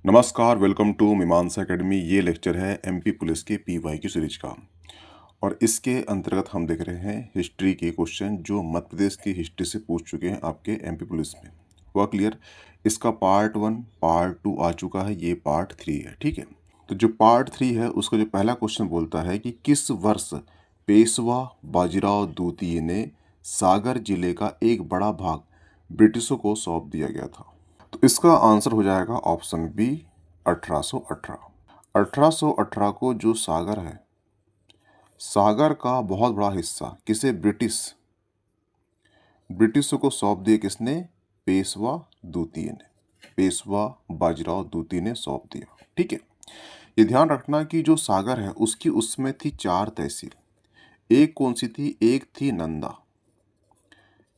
नमस्कार, welcome to मीमांसा academy. ये लेक्चर है एमपी पुलिस के पीवाई की सीरीज का और इसके अंतर्गत हम देख रहे हैं हिस्ट्री के क्वेश्चन जो मध्य प्रदेश की हिस्ट्री से पूछ चुके हैं आपके एमपी पुलिस में। हुआ क्लियर? इसका पार्ट 1 पार्ट 2 आ चुका है, ये पार्ट 3 है। ठीक है, तो जो पार्ट 3 है उसका जो पहला क्वेश्चन बोलता है कि किस वर्ष पेशवा बाजीराव द्वितीय ने सागर जिले का एक बड़ा भाग ब्रिटिशों को सौंप दिया गया था। तो इसका आंसर हो जाएगा ऑप्शन बी 1818। 1818 को जो सागर है, सागर का बहुत बड़ा हिस्सा किसे ब्रिटिशों को सौंप दिया। किसने? पेशवा द्वितीय ने, पेशवा बाजीराव द्वितीय ने सौंप दिया। ठीक है, ये ध्यान रखना कि जो सागर है उसकी उसमें थी 4 तहसील। एक कौन सी थी? एक थी नंदा,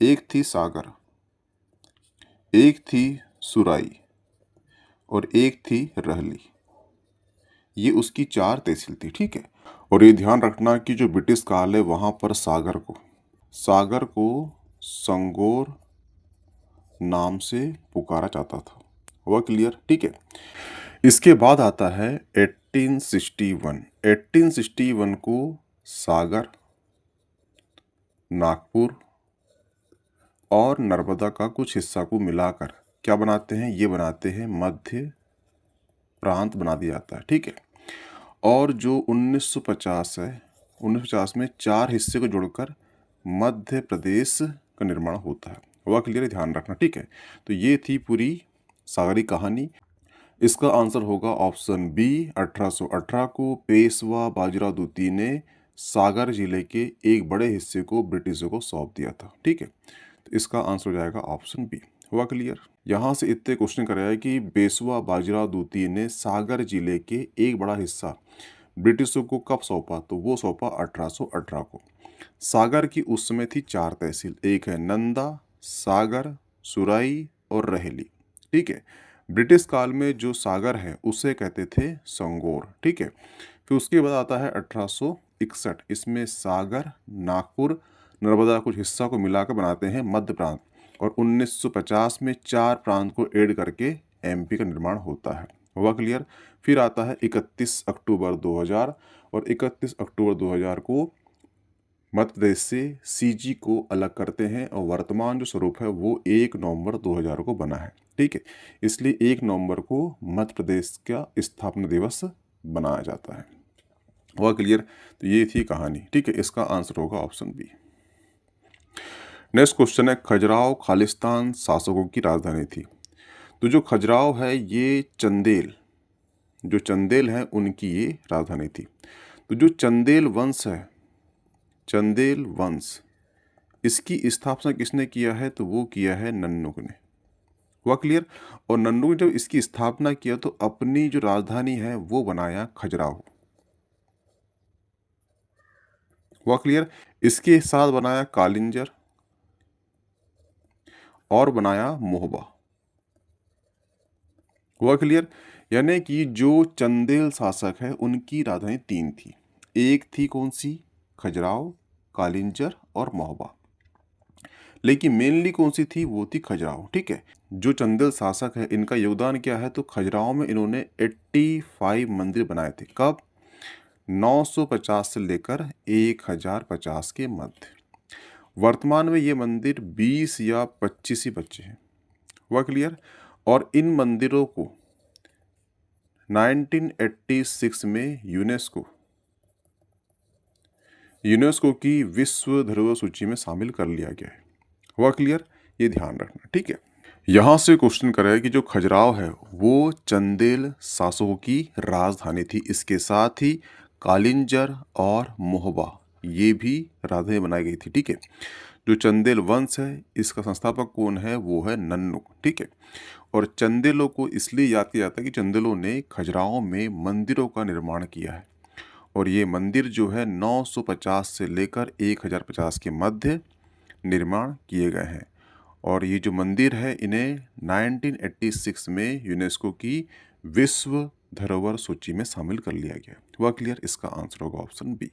एक थी सागर, एक थी सुराई और एक थी रहली। ये उसकी 4 तहसील थी। ठीक है, और ये ध्यान रखना कि जो ब्रिटिश काल है वहां पर सागर को संगोर नाम से पुकारा जाता था। हुआ क्लियर? ठीक है, इसके बाद आता है 1861। 1861 को सागर, नागपुर और नर्मदा का कुछ हिस्सा को मिलाकर क्या बनाते हैं? ये बनाते हैं मध्य प्रांत बना दिया जाता है। ठीक है, और जो 1950 है, 1950 में 4 हिस्से को जोड़कर मध्य प्रदेश का निर्माण होता है। वह क्लियर ध्यान रखना। ठीक है, तो ये थी पूरी सागरी कहानी। इसका आंसर होगा ऑप्शन बी 1818 को पेशवा बाजीराव द्वितीय ने सागर जिले के एक बड़े हिस्से को ब्रिटिशों को सौंप दिया था। ठीक है, तो इसका आंसर हो जाएगा ऑप्शन बी। हुआ क्लियर? यहाँ से इतने क्वेश्चन कर रहा है कि पेशवा बाजीराव द्वितीय ने सागर जिले के एक बड़ा हिस्सा ब्रिटिशों को कब सौंपा? तो वो सौंपा 1818 को। सागर की उस समय थी 4 तहसील, एक है नंदा, सागर, सुराई और रहेली। ठीक है, ब्रिटिश काल में जो सागर है उसे कहते थे संगोर। ठीक है, फिर उसके बाद आता है 1861। इसमें सागर, नागपुर, नर्मदा कुछ हिस्सा को मिलाकर बनाते हैं मध्य प्रांत और 1950 में 4 प्रांत को ऐड करके एमपी का निर्माण होता है। हुआ क्लियर? फिर आता है 31 अक्टूबर 2000 और 31 अक्टूबर 2000 को मध्य प्रदेश से सीजी को अलग करते हैं और वर्तमान जो स्वरूप है वो 1 नवंबर 2000 को बना है। ठीक है, इसलिए 1 नवंबर को मध्य प्रदेश का स्थापना दिवस बनाया जाता है। हुआ क्लियर? तो ये थी कहानी। ठीक है, इसका आंसर होगा ऑप्शन बी। नेक्स्ट क्वेश्चन है, खजुराहो खालिस्तान शासकों की राजधानी थी। तो जो खजुराहो है ये चंदेल है उनकी ये राजधानी थी। तो जो चंदेल वंश है, चंदेल वंश, इसकी स्थापना किसने किया है? तो वो किया है नन्नुक ने। हुआ क्लियर? और नन्नुक ने जब इसकी स्थापना किया तो अपनी जो राजधानी है वो बनाया खजुराहो। हुआ क्लियर? इसके साथ बनाया कालिंजर और बनाया मोहबा। हुआ क्लियर? यानी कि जो चंदेल शासक है उनकी राजधानी 3 थी। एक थी कौन सी? खजुराहो, कालिंजर और मोहबा। लेकिन मेनली कौन सी थी? वो थी खजुराहो। ठीक है, जो चंदेल शासक है इनका योगदान क्या है? तो खजुराहो में इन्होंने 85 मंदिर बनाए थे। कब? 950 से लेकर 1050 के मध्य। वर्तमान में ये मंदिर 20 या 25 ही बचे हैं। हुआ क्लियर? और इन मंदिरों को 1986 में यूनेस्को की विश्व धरोहर सूची में शामिल कर लिया गया है। हुआ क्लियर? ये ध्यान रखना। ठीक है, यहाँ से क्वेश्चन कर रहा है कि जो खजुराहो है वो चंदेल शासकों की राजधानी थी। इसके साथ ही कालिंजर और मोहबा ये भी राजधानी बनाई गई थी। ठीक है, जो चंदेल वंश है इसका संस्थापक कौन है? वो है नन्नुक। ठीक है, और चंदेलों को इसलिए याद किया जाता है कि चंदेलों ने खजुराहो में मंदिरों का निर्माण किया है और ये मंदिर जो है 950 से लेकर 1050 के मध्य निर्माण किए गए हैं। और ये जो मंदिर है इन्हें 1986 में यूनेस्को की विश्व धरोहर सूची में शामिल कर लिया गया। हुआ क्लियर? इसका आंसर होगा ऑप्शन बी।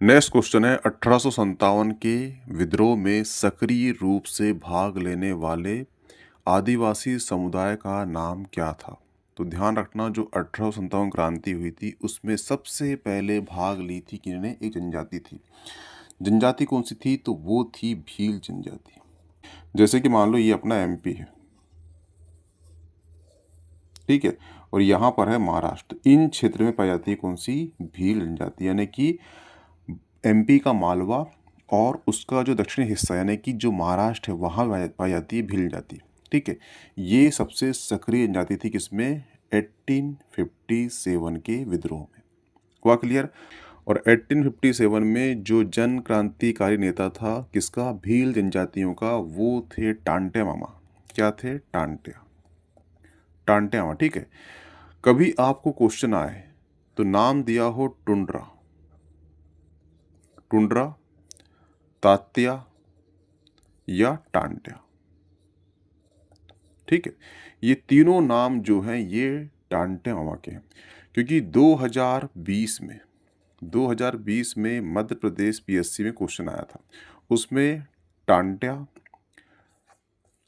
नेक्स्ट क्वेश्चन है, 1857 के विद्रोह में सक्रिय रूप से भाग लेने वाले आदिवासी समुदाय का नाम क्या था? तो ध्यान रखना जो 1857 क्रांति हुई थी उसमें सबसे पहले भाग ली थी किन्होंने, एक जनजाति थी। जनजाति कौन सी थी? तो वो थी भील जनजाति। जैसे कि मान लो ये अपना एमपी है, ठीक है, और यहाँ पर है महाराष्ट्र। इन क्षेत्र में पाई जाती है कौन सी? भील जनजाति, यानी कि एमपी का मालवा और उसका जो दक्षिणी हिस्सा यानी कि जो महाराष्ट्र है वहाँ पाई जाती है भील जनजाति, ठीक है। ये सबसे सक्रिय जनजाति थी किसमें? 1857 के विद्रोह में। हुआ क्लियर? और 1857 में जो जन क्रांतिकारी नेता था किसका? भील जनजातियों का, वो थे टांटे मामा। क्या थे? टांटे मामा, ठीक है। कभी आपको क्वेश्चन आए तो नाम दिया हो टुंड्रा, तात्या या टांट्या, ठीक है, ये तीनों नाम जो हैं ये टांटे मामा के हैं, क्योंकि 2020 में मध्य प्रदेश पीएससी में क्वेश्चन आया था, उसमें टांट्या,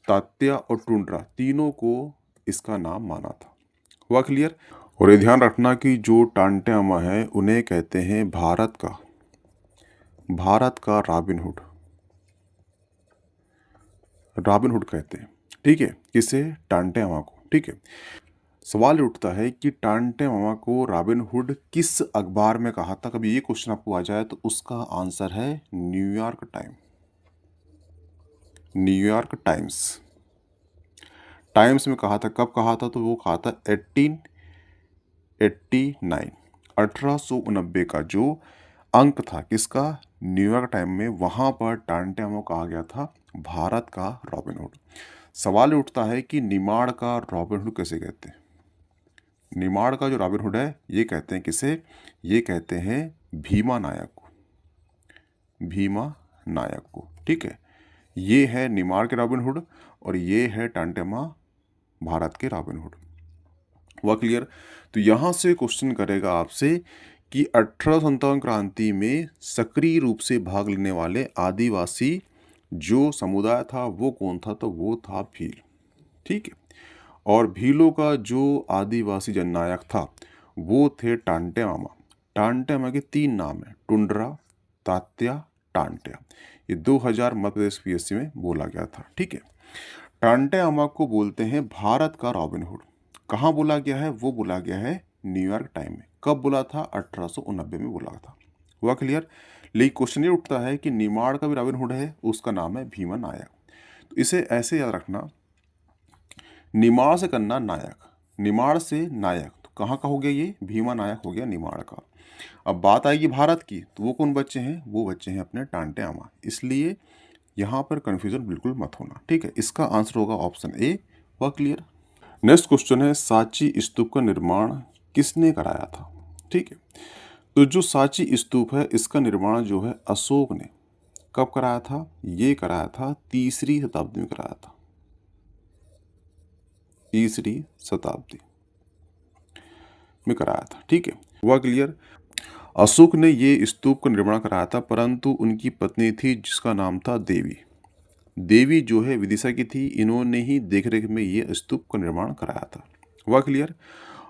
तात्या और टुंड्रा तीनों को इसका नाम माना था। हुआ क्लियर? और ये ध्यान रखना कि जो टांटे मामा है उन्हें कहते हैं भारत का रॉबिन हुड कहते हैं, ठीक है, किसे? टांटे मामा को, ठीक है। सवाल उठता है कि टांटे मामा को रॉबिन हुड किस अखबार में कहा था? कभी ये क्वेश्चन आपको आ जाए तो उसका आंसर है न्यूयॉर्क टाइम्स में कहा था। कब कहा था? तो वो कहा था 1889 का जो अंक था किसका? न्यूयॉर्क टाइम में, वहां पर टांटे मामा को कहा गया था भारत का रॉबिन हुड। सवाल उठता है कि निमाड़ का रॉबिन हुड कैसे कहते हैं? निमाड़ का जो रॉबिन हुड है ये कहते हैं किसे? ये कहते हैं भीमा नायक को, ठीक है। ये है निमाड़ के रॉबिन हुड और ये है टांटे मामा भारत के रॉबिन हुड। हुआ क्लियर? तो यहाँ से क्वेश्चन करेगा आपसे कि 1857 क्रांति में सक्रिय रूप से भाग लेने वाले आदिवासी जो समुदाय था वो कौन था? तो वो था भील, ठीक है। और भीलों का जो आदिवासी जननायक था वो थे टांटे मामा के 3 नाम है, टुंड्रा, तात्या, टांट्या। ये 2000 मध्य प्रदेश पीएससी में बोला गया था, ठीक है। टांटे मामा को बोलते हैं भारत का रॉबिन हुड। कहाँ बोला गया है? वो बोला गया है न्यूयॉर्क टाइम में। कब बोला था? 1889 में बोला था। हुआ क्लियर? लेकिन क्वेश्चन ये उठता है कि निमाड़ का भी रॉबिन हुड है, उसका नाम है भीमा नायक। तो इसे ऐसे याद रखना, निमाड़ से करना नायक, निमाड़ से नायक, तो कहाँ का हो गया? ये भीमा नायक हो गया निमाड़ का। अब बात आएगी भारत की, तो वो कौन बच्चे हैं? वो बच्चे हैं अपने टांटे मामा। इसलिए यहाँ पर कन्फ्यूजन बिल्कुल मत होना, ठीक है। इसका आंसर होगा ऑप्शन ए। हुआ क्लियर? नेक्स्ट क्वेश्चन है सांची स्तूप का निर्माण किसने कराया था? ठीक है, तो जो सांची स्तूप है इसका निर्माण जो है अशोक ने कब कराया था? ये कराया था 3री शताब्दी में कराया था, 3री शताब्दी में कराया था, ठीक है। हुआ क्लियर? अशोक ने ये स्तूप का निर्माण कराया था, परंतु उनकी पत्नी थी जिसका नाम था देवी जो है विदिशा की थी, इन्होंने ही देखरेख में ये स्तूप का निर्माण कराया था। हुआ क्लियर?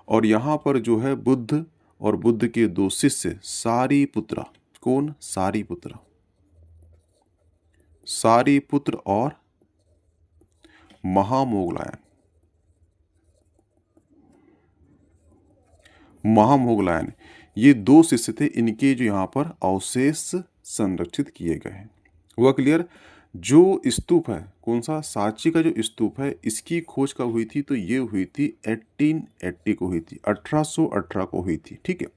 और यहाँ पर जो है बुद्ध और बुद्ध के 2 शिष्य सारीपुत्रा, कौन? सारीपुत्र और महामोगलायन, ये 2 शिष्य थे, इनके जो यहाँ पर अवशेष संरक्षित किए गए हैं। हुआ क्लियर? जो स्तूप है कौन सा? सांची का जो स्तूप है इसकी खोज कब हुई थी? तो ये हुई थी 1880 को हुई थी, 1818 को हुई थी, ठीक है।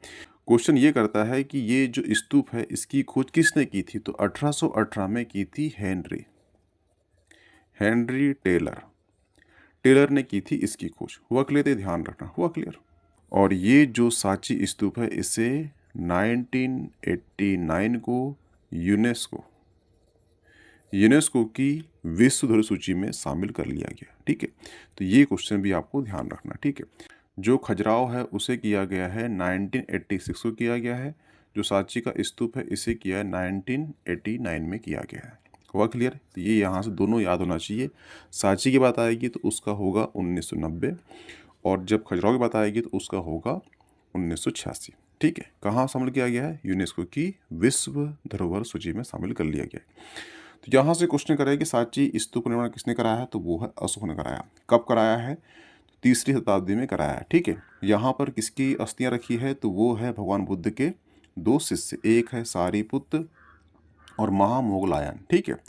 क्वेश्चन ये करता है कि ये जो स्तूप है इसकी खोज किसने की थी? तो 1818 में की थी हेनरी टेलर ने की थी इसकी खोज। हुआ क्लियर? ध्यान रखना। हुआ क्लियर? और ये जो सांची स्तूप है इसे 1989 को यूनेस्को की विश्व धरोहर सूची में शामिल कर लिया गया, ठीक है। तो ये क्वेश्चन भी आपको ध्यान रखना, ठीक है। जो खजुराहो है उसे किया गया है 1986 को किया गया है, जो सांची का स्तूप है इसे किया है 1989 में किया गया है। हुआ क्लियर? तो ये यहाँ से दोनों याद होना चाहिए। सांची की बात आएगी तो उसका होगा 1990 और जब खजुराहो की बात आएगी तो उसका होगा 1986। ठीक है, कहाँ शामिल किया गया है? यूनेस्को की विश्व धरोहर सूची में शामिल कर लिया गया है। तो यहाँ से क्वेश्चन करेगा कि सांची स्तूप का निर्माण किसने कराया है? तो वो है अशोक ने कराया। कब कराया है? 3री शताब्दी में कराया है। ठीक है, यहाँ पर किसकी अस्थियाँ रखी है? तो वो है भगवान बुद्ध के 2 शिष्य, एक है सारीपुत्र और महामोगलायन। ठीक है,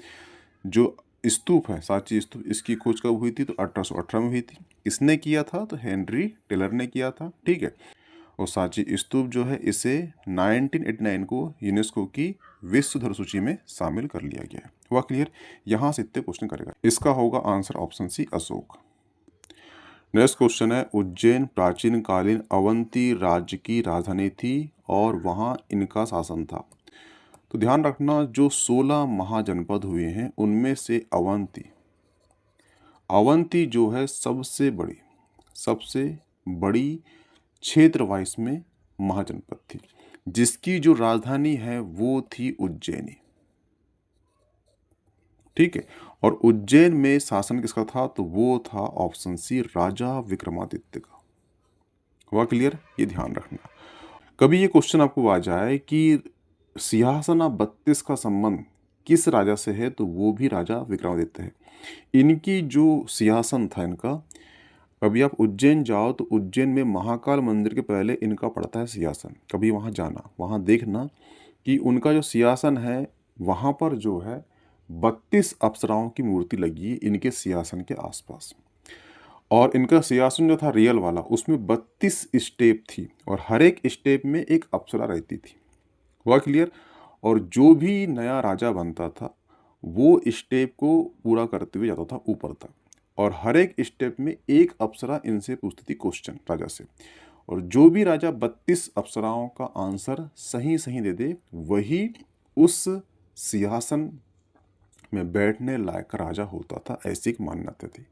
जो स्तूप है सांची स्तूप, इसकी खोज कब हुई थी? तो 1818 में हुई थी। किसने किया था? तो हेनरी टेलर ने किया था। ठीक है, और सांची स्तूप जो है इसे 1989 को यूनेस्को की विश्व धरोहर सूची में शामिल कर लिया गया है। हुआ क्लियर? यहाँ से इतने क्वेश्चन करेगा। इसका होगा answer option C, Ashok. Next question है, उज्जैन प्राचीन कालीन अवंती राज्य की राजधानी थी और वहाँ इनका शासन था। तो ध्यान रखना, जो 16 महाजनपद हुए हैं उनमें से अवंती जो है सबसे बड़ी क्षेत्र वाइज में महाजनपद थी, जिसकी जो राजधानी है वो थी उज्जैनी। ठीक है, और उज्जैन में शासन किसका था? तो वो था ऑप्शन सी, राजा विक्रमादित्य का। हुआ क्लियर? ये ध्यान रखना। कभी ये क्वेश्चन आपको आ जाए कि सिंहासना 32 का संबंध किस राजा से है? तो वो भी राजा विक्रमादित्य है। इनकी जो सिंहासन था इनका, कभी आप उज्जैन जाओ तो उज्जैन में महाकाल मंदिर के पहले इनका पड़ता है सिंहासन। कभी वहाँ जाना, वहाँ देखना कि उनका जो सिंहासन है वहाँ पर जो है 32 अप्सराओं की मूर्ति लगी है इनके सिंहासन के आसपास। और इनका सिंहासन जो था रियल वाला, उसमें 32 स्टेप थी और हर एक स्टेप में एक अप्सरा रहती थी। हुआ क्लियर? और जो भी नया राजा बनता था वो स्टेप को पूरा करते हुए जाता था ऊपर तक, और हर एक स्टेप में एक अप्सरा इनसे पूछती थी क्वेश्चन राजा से, और जो भी राजा 32 अप्सराओं का आंसर सही दे दे वही उस सिंहासन में बैठने लायक राजा होता था। ऐसी एक मान्यता थी।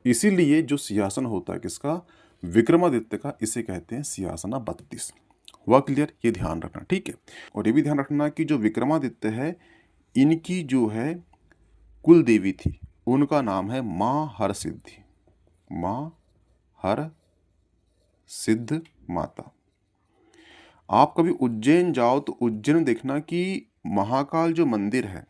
इसीलिए जो सिंहासन होता है किसका? विक्रमादित्य का, इसे कहते हैं सिंहासना 32। हुआ क्लियर? ये ध्यान रखना। ठीक है, और ये भी ध्यान रखना कि जो विक्रमादित्य है इनकी जो है कुल देवी थी, उनका नाम है माँ हरसिद्धि, माँ हरसिद्ध माता। आप कभी उज्जैन जाओ तो उज्जैन देखना कि महाकाल जो मंदिर है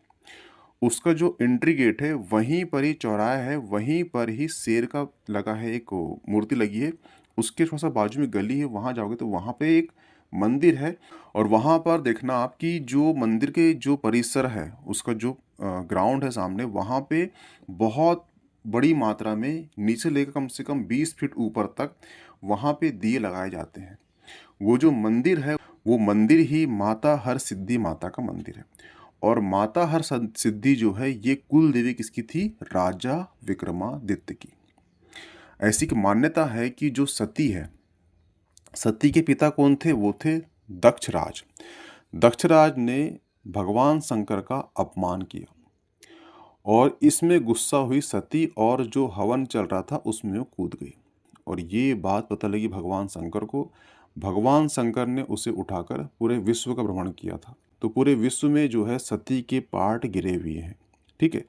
उसका जो एंट्री गेट है वहीं पर ही चौराहा है, वहीं पर ही शेर का लगा है, एक मूर्ति लगी है। उसके थोड़ा सा बाजू में गली है, वहाँ जाओगे तो वहाँ पे एक मंदिर है, और वहाँ पर देखना आपकी जो मंदिर के जो परिसर है उसका जो ग्राउंड है सामने, वहाँ पे बहुत बड़ी मात्रा में नीचे लेकर कम से कम 20 फीट ऊपर तक वहाँ पे दिए लगाए जाते हैं। वो जो मंदिर है वो मंदिर ही माता हरसिद्धि माता का मंदिर है। और माता हरसिद्धि जो है ये कुल देवी किसकी थी? राजा विक्रमादित्य की। ऐसी की मान्यता है कि जो सती है, सती के पिता कौन थे? वो थे दक्षराज। दक्षराज ने भगवान शंकर का अपमान किया और इसमें गुस्सा हुई सती, और जो हवन चल रहा था उसमें वो कूद गई, और ये बात पता लगी भगवान शंकर को। भगवान शंकर ने उसे उठाकर पूरे विश्व का भ्रमण किया था, तो पूरे विश्व में जो है सती के पार्ट गिरे हुए हैं। ठीक है,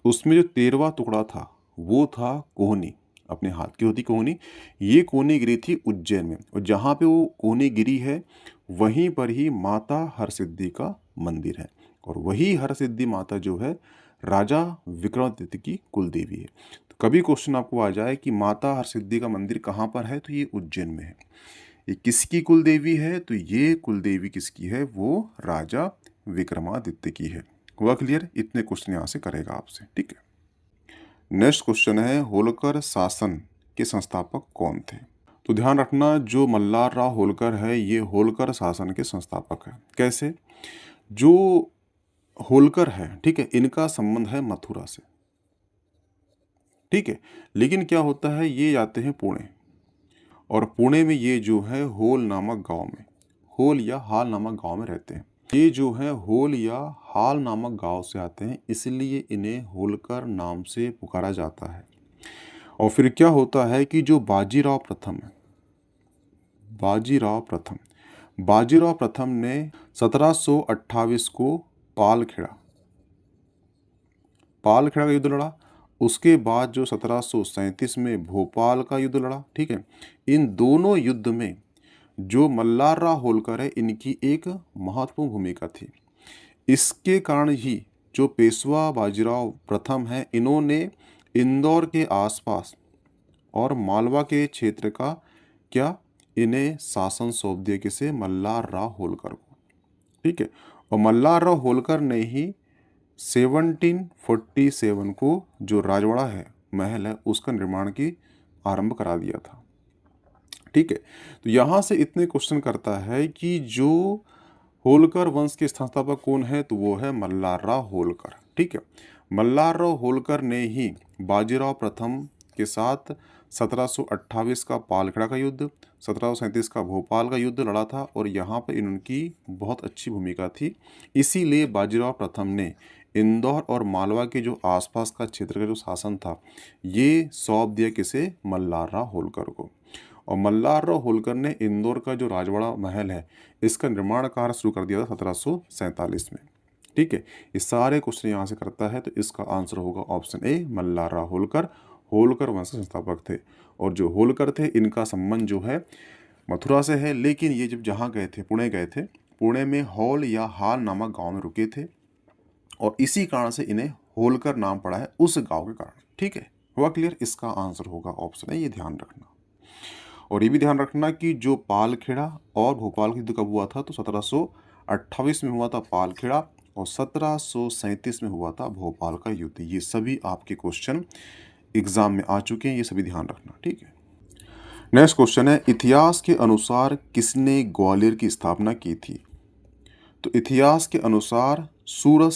उसमें जो 13वां टुकड़ा था वो था कोहनी, अपने हाथ की होती कोहनी। ये कोहनी गिरी थी उज्जैन में, और जहाँ पे वो कोहनी गिरी है वहीं पर ही माता हरसिद्धि का मंदिर है, और वही हरसिद्धि माता जो है राजा विक्रमादित्य की कुल देवी है। तो कभी क्वेश्चन आपको आ जाए कि माता हरसिद्धि का मंदिर कहाँ पर है? तो ये उज्जैन में है। ये किसकी कुल देवी है? तो ये कुल देवी किसकी है? वो राजा विक्रमादित्य की है। हुआ क्लियर? इतने क्वेश्चन यहाँ से करेगा आपसे। ठीक है, नेक्स्ट क्वेश्चन है, होलकर शासन के संस्थापक कौन थे? तो ध्यान रखना, जो मल्हार राव होलकर है ये होलकर शासन के संस्थापक है। कैसे? जो होलकर है, ठीक है, इनका संबंध है मथुरा से। ठीक है, लेकिन क्या होता है, ये जाते हैं पुणे, और पुणे में ये जो है होल नामक गांव में, होल या हाल नामक गांव में रहते हैं। ये जो है होल या हाल नामक गांव से आते हैं, इसलिए इन्हें होलकर नाम से पुकारा जाता है। और फिर क्या होता है कि जो बाजीराव प्रथम है, बाजीराव प्रथम ने 1728 को पालखेड़ा का युद्ध लड़ा। उसके बाद जो 1737 में भोपाल का युद्ध लड़ा, ठीक है। इन दोनों युद्ध में जो मल्हारराव होलकर है, इनकी एक महत्वपूर्ण भूमिका थी। इसके कारण ही जो पेशवा बाजीराव प्रथम है, इन्होंने इंदौर के आसपास और मालवा के क्षेत्र का क्या इन्हें शासन सौंप दिया, किसे? मल्हारराव होलकर को, ठीक है। और मल्हारराव होलकर ने ही 1747 को जो राजवाड़ा है, महल है, उसका निर्माण की आरंभ करा दिया था, ठीक है। तो यहाँ से इतने क्वेश्चन करता है कि जो होलकर वंश के संस्थापक कौन है, तो वो है मल्हारराव होलकर, ठीक है। मल्हारराव होलकर ने ही बाजीराव प्रथम के साथ 1728 का पालखेड़ा का युद्ध, 1737 का भोपाल का युद्ध लड़ा था और यहाँ पर इनकी बहुत अच्छी भूमिका थी। इसीलिए बाजीराव प्रथम ने इंदौर और मालवा के जो आसपास का क्षेत्र का जो शासन था, ये सौंप दिया किसे? मल्हारराव होलकर को। और मल्हारराव होलकर ने इंदौर का जो राजवाड़ा महल है, इसका निर्माण कार्य शुरू कर दिया था 1747 में, ठीक है। ये सारे क्वेश्चन यहाँ से करता है, तो इसका आंसर होगा ऑप्शन ए, मल्हारराव होलकर। होलकर वंश के संस्थापक थे। और जो होलकर थे, इनका संबंध जो है मथुरा से है, लेकिन ये जब जहाँ गए थे, पुणे गए थे, पुणे में हॉल या हाल नामक गांव में रुके थे और इसी कारण से इन्हें होलकर नाम पड़ा है, उस गांव के कारण, ठीक है। हुआ क्लियर? इसका आंसर होगा ऑप्शन ए, ये ध्यान रखना। और ये भी ध्यान रखना कि जो पालखेड़ा और भोपाल का युद्ध कब हुआ था, तो 1728 में हुआ था पालखेड़ा और 1737 में हुआ था भोपाल का युद्ध। ये सभी आपके क्वेश्चन एग्जाम में आ चुके हैं, ये सभी ध्यान रखना, ठीक है। नेक्स्ट क्वेश्चन है, इतिहास के अनुसार किसने ग्वालियर की स्थापना की थी? तो इतिहास के अनुसार सूरज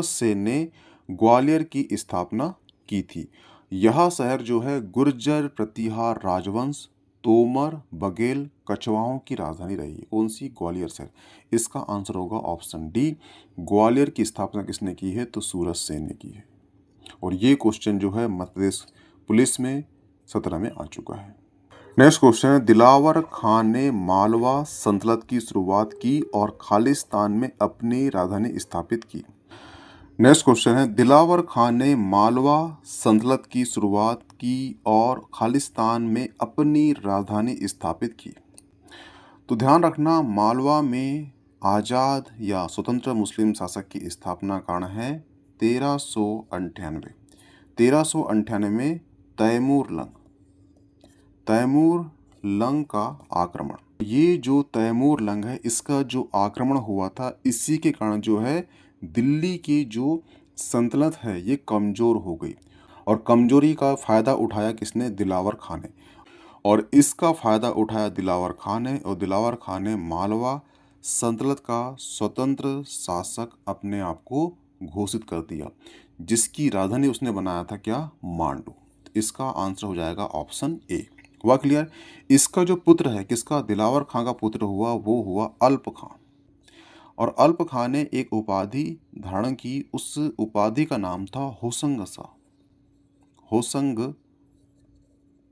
सेन ने ग्वालियर की स्थापना की थी। यह शहर जो है गुर्जर प्रतिहार राजवंश, तोमर, बघेल, कछवाहों की राजधानी रही है। कौन सी? ग्वालियर शहर। इसका आंसर होगा ऑप्शन डी, ग्वालियर की स्थापना किसने की है? तो सूरज सेन ने की है। और ये क्वेश्चन जो है मध्य प्रदेश पुलिस में 17 में आ चुका है। नेक्स्ट क्वेश्चन है, दिलावर खान ने मालवा सल्तनत की शुरुआत की और खालिस्तान में अपनी राजधानी स्थापित की। नेक्स्ट क्वेश्चन है, दिलावर खान ने मालवा सल्तनत की शुरुआत की और खालिस्तान में अपनी राजधानी स्थापित की। तो ध्यान रखना, मालवा में आज़ाद या स्वतंत्र मुस्लिम शासक की स्थापना कारण है 1398। 1398 में तैमूर लंग का आक्रमण। ये जो तैमूर लंग है, इसका जो आक्रमण हुआ था, इसी के कारण जो है दिल्ली की जो सल्तनत है, ये कमज़ोर हो गई। और कमजोरी का फ़ायदा उठाया किसने? दिलावर खान ने। और इसका फ़ायदा उठाया दिलावर खान ने, और दिलावर खान ने मालवा सल्तनत का स्वतंत्र शासक अपने आप को घोषित कर दिया, जिसकी राजधानी उसने बनाया था क्या? मांडू। तो इसका आंसर हो जाएगा ऑप्शन ए। हुआ क्लियर? इसका जो पुत्र है, किसका? दिलावर खां का पुत्र हुआ, वो हुआ अल्प खां। और अल्प खां ने एक उपाधि धारण की, उस उपाधि का नाम था होसंग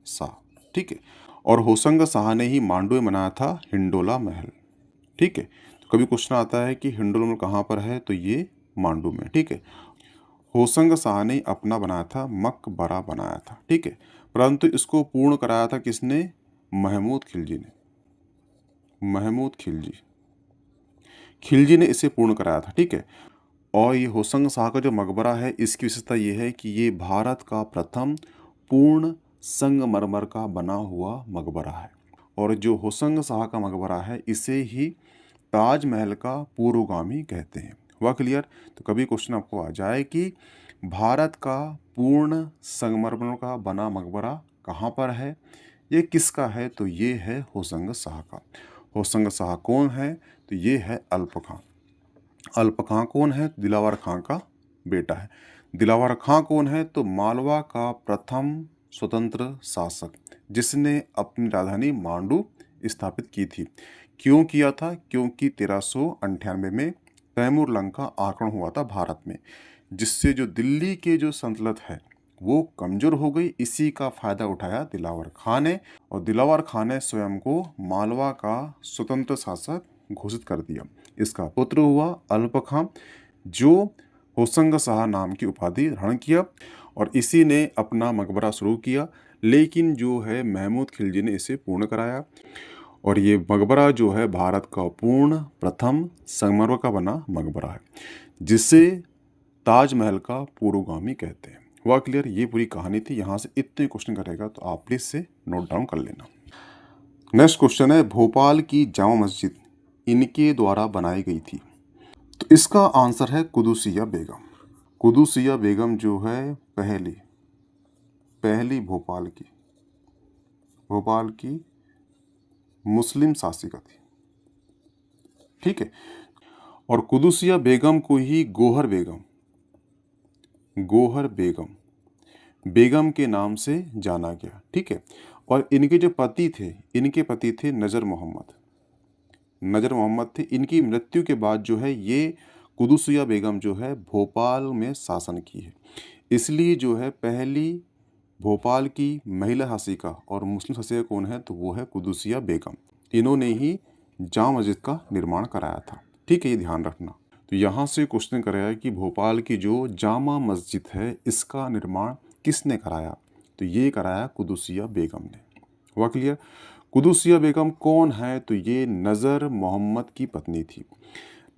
शाह, ठीक है। और होसंग शाह ने ही मांडू में बनाया था हिंडोला महल, ठीक है। तो कभी क्वेश्चन आता है कि हिंडोला महल कहाँ पर है, तो ये मांडू में, ठीक है। होसंग शाह ने अपना बनाया था, मकबरा बनाया था, ठीक है। परंतु इसको पूर्ण कराया था किसने? महमूद खिलजी ने। खिलजी ने इसे पूर्ण कराया था, ठीक है। और ये होसंग शाह का जो मकबरा है, इसकी विशेषता ये है कि ये भारत का प्रथम पूर्ण संगमरमर का बना हुआ मकबरा है। और जो होसंग शाह का मकबरा है, इसे ही ताजमहल का पूर्वगामी कहते हैं। हुआ क्लियर? तो कभी क्वेश्चन आपको आ जाए कि भारत का पूर्ण संगमरमर का बना मकबरा कहाँ पर है, ये किसका है, तो ये है होसंग शाह का। होसंग शाह कौन है? तो ये है अल्प खां। अल्प खां कौन है? दिलावर खां का बेटा है। दिलावर खां कौन है? तो मालवा का प्रथम स्वतंत्र शासक, जिसने अपनी राजधानी मांडू स्थापित की थी। क्यों किया था? क्योंकि 1398 में तैमूर लंग का आक्रमण हुआ था भारत में, जिससे जो दिल्ली के जो सल्तनत है वो कमज़ोर हो गई। इसी का फ़ायदा उठाया दिलावर खां ने, और दिलावर खां ने स्वयं को मालवा का स्वतंत्र शासक घोषित कर दिया। इसका पुत्र हुआ अल्प खां, जो होशंग शाह नाम की उपाधि धारण किया और इसी ने अपना मकबरा शुरू किया, लेकिन जो है महमूद खिलजी ने इसे पूर्ण कराया और ये मकबरा जो है भारत का पूर्ण प्रथम संगमरमर का बना मकबरा है, जिसे ताजमहल का पूर्वगामी कहते हैं। हुआ क्लियर? ये पूरी कहानी थी। यहाँ से इतने क्वेश्चन करेगा तो आप प्लीज से नोट डाउन कर लेना। नेक्स्ट क्वेश्चन है, भोपाल की जामा मस्जिद इनके द्वारा बनाई गई थी। तो इसका आंसर है कुदुसिया बेगम। कुदुसिया बेगम जो है पहली भोपाल की मुस्लिम शासिका थी। ठीक है, और कुदुसिया बेगम को ही गोहर बेगम के नाम से जाना गया। ठीक है, और इनके जो पति थे नजर मोहम्मद थे। इनकी मृत्यु के बाद जो है ये कुदुसिया बेगम जो है भोपाल में शासन की है, इसलिए जो है पहली भोपाल की महिला शासिका और मुस्लिम शासिका कौन है, तो वो है कुदुसिया बेगम। इन्होंने ही जामा मस्जिद का निर्माण कराया था। ठीक है, ये ध्यान रखना। तो यहाँ से क्वेश्चन कराया कि भोपाल की जो जामा मस्जिद है इसका निर्माण किसने कराया, तो ये कराया कुदुसिया बेगम ने। हुआ क्लियर? कुदुसिया बेगम कौन है, तो ये नज़र मोहम्मद की पत्नी थी।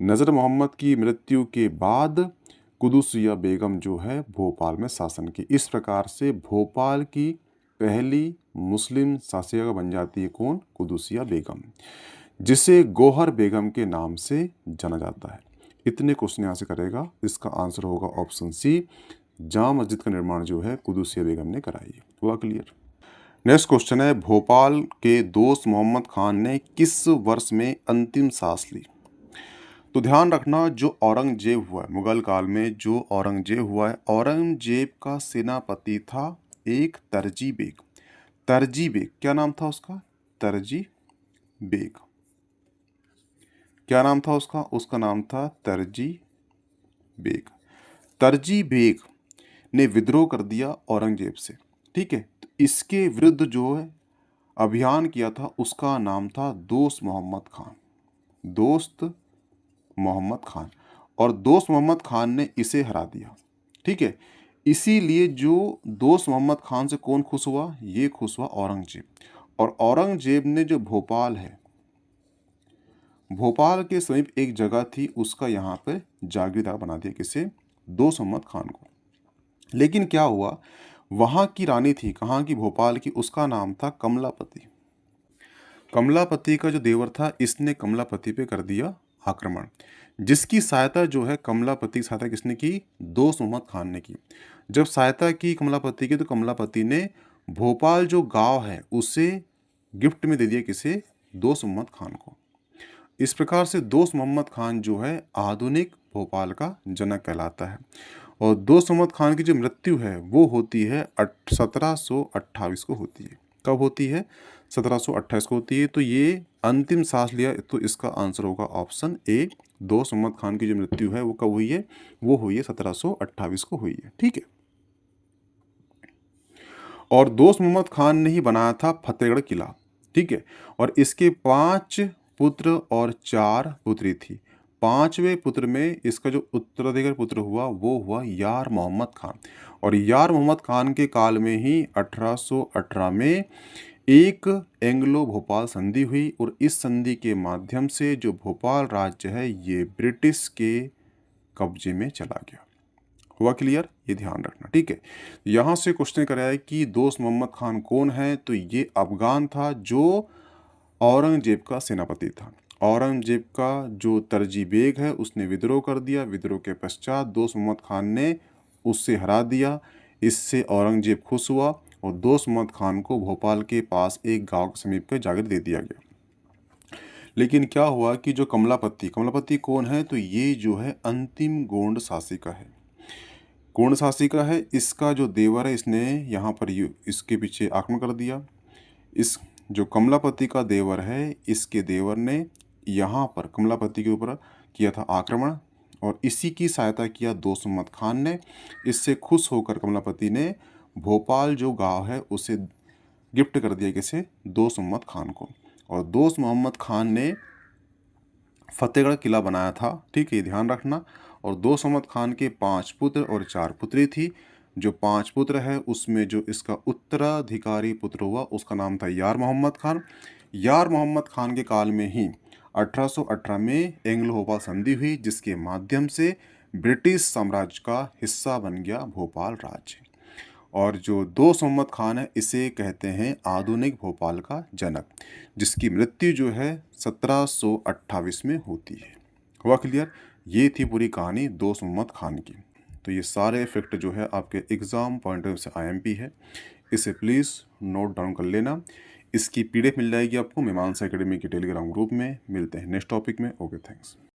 नज़र मोहम्मद की मृत्यु के बाद कुदुसिया बेगम जो है भोपाल में शासन की। इस प्रकार से भोपाल की पहली मुस्लिम शासिका बन जाती है कौन, कुदुसिया बेगम, जिसे गोहर बेगम के नाम से जाना जाता है। इतने क्वेश्चन यहाँ से करेगा। इसका आंसर होगा ऑप्शन सी, जामा मस्जिद का निर्माण जो है कुदुसिया बेगम ने कराई है। हुआ क्लियर? नेक्स्ट क्वेश्चन है, भोपाल के दोस्त मोहम्मद खान ने किस वर्ष में अंतिम सांस ली। तो ध्यान रखना, जो औरंगजेब हुआ है मुगल काल में, जो औरंगजेब हुआ है, औरंगजेब का सेनापति था एक तरजी बेग। क्या नाम था उसका? तरजी बेग। क्या नाम था उसका? उसका नाम था तरजी बेग। तरजी बेग ने विद्रोह कर दिया औरंगजेब से। ठीक है, तो इसके विरुद्ध जो है अभियान किया था उसका नाम था दोस्त मोहम्मद खान, और दोस्त मोहम्मद खान ने इसे हरा दिया। ठीक है, इसीलिए जो दोस्त मोहम्मद खान से कौन खुश हुआ, ये खुश हुआ औरंगजेब। और औरंगजेब ने जो भोपाल के समीप एक जगह थी, उसका यहाँ पे जागीरदार बना दिया, किसे? दोस्त मोहम्मद खान को। लेकिन क्या हुआ, वहाँ की रानी थी, कहाँ की? भोपाल की, उसका नाम था कमलापति। कमलापति का जो देवर था, इसने कमलापति पे कर दिया आक्रमण, जिसकी सहायता जो है कमलापति की सहायता किसने की? दोस्त मोहम्मद खान ने की। जब सहायता की कमलापति की, तो कमलापति ने भोपाल जो गांव है उसे गिफ्ट में दे दिया, किसे? दोस्त मोहम्मद खान को। इस प्रकार से दोस्त मोहम्मद खान जो है आधुनिक भोपाल का जनक कहलाता है। और दोस्त मोहम्मद खान की जो मृत्यु है वो होती है 1728 को होती है। कब होती है? 1728 को होती है। तो ये अंतिम सांस लिया, तो इसका आंसर होगा ऑप्शन ए। दोस्त मोहम्मद खान की जो मृत्यु है वो कब हुई है? वो हुई है 1728 को हुई है। ठीक है, और दोस्त मोहम्मद खान ने ही बनाया था फतेहगढ़ किला। ठीक है, और इसके 5 पुत्र और 4 पुत्री थी। 5वें पुत्र में इसका जो उत्तराधिकारी पुत्र हुआ वो हुआ यार मोहम्मद खान। और यार मोहम्मद खान के काल में ही 1818 में एक एंग्लो भोपाल संधि हुई, और इस संधि के माध्यम से जो भोपाल राज्य है ये ब्रिटिश के कब्जे में चला गया। हुआ क्लियर? ये ध्यान रखना। ठीक है, यहाँ से क्वेश्चन कराया है कि दोस्त मोहम्मद खान कौन है, तो ये अफगान था जो औरंगजेब का सेनापति था। औरंगजेब का जो तरजी बेग है उसने विद्रोह कर दिया। विद्रोह के पश्चात दोस्त मोहम्मद खान ने उससे हरा दिया। इससे औरंगजेब खुश हुआ और दोस्त मोहम्मद खान को भोपाल के पास एक गांव के समीप पे जागीर दे दिया गया। लेकिन क्या हुआ कि जो कमलापति कौन है, तो ये जो है अंतिम गोंड शासिका है। गोंड शासिका है, इसका जो देवर है इसने यहाँ पर इसके पीछे आक्रमण कर दिया। इस जो कमलापति का देवर है, इसके देवर ने यहाँ पर कमलापति के ऊपर किया था आक्रमण, और इसी की सहायता किया दोस्त मोहम्मद खान ने। इससे खुश होकर कमलापति ने भोपाल जो गांव है उसे गिफ्ट कर दिया, किसे? दोस्त मोहम्मद खान को। और दोस्त मोहम्मद खान ने फतेहगढ़ किला बनाया था। ठीक है, ध्यान रखना। और दोस्त मोहम्मद खान के 5 पुत्र और 4 पुत्री थी। जो 5 पुत्र है उसमें जो इसका उत्तराधिकारी पुत्र हुआ उसका नाम था यार मोहम्मद खान। यार मोहम्मद खान के काल में ही 1818 में एंग्लो भोपाल संधि हुई, जिसके माध्यम से ब्रिटिश साम्राज्य का हिस्सा बन गया भोपाल राज्य। और जो दोस्त मोहम्मद खान है इसे कहते हैं आधुनिक भोपाल का जनक, जिसकी मृत्यु जो है 1728 में होती है। हुआ क्लियर? ये थी पूरी कहानी दोस्त मोहम्मद खान की। तो ये सारे फैक्ट जो है आपके एग्ज़ाम पॉइंट ऑफ व्यू से आईएमपी है, इसे प्लीज़ नोट डाउन कर लेना। इसकी पीडीएफ मिल जाएगी आपको मीमांसा एकेडमी के टेलीग्राम ग्रुप में। मिलते हैं नेक्स्ट टॉपिक में। Okay, thanks.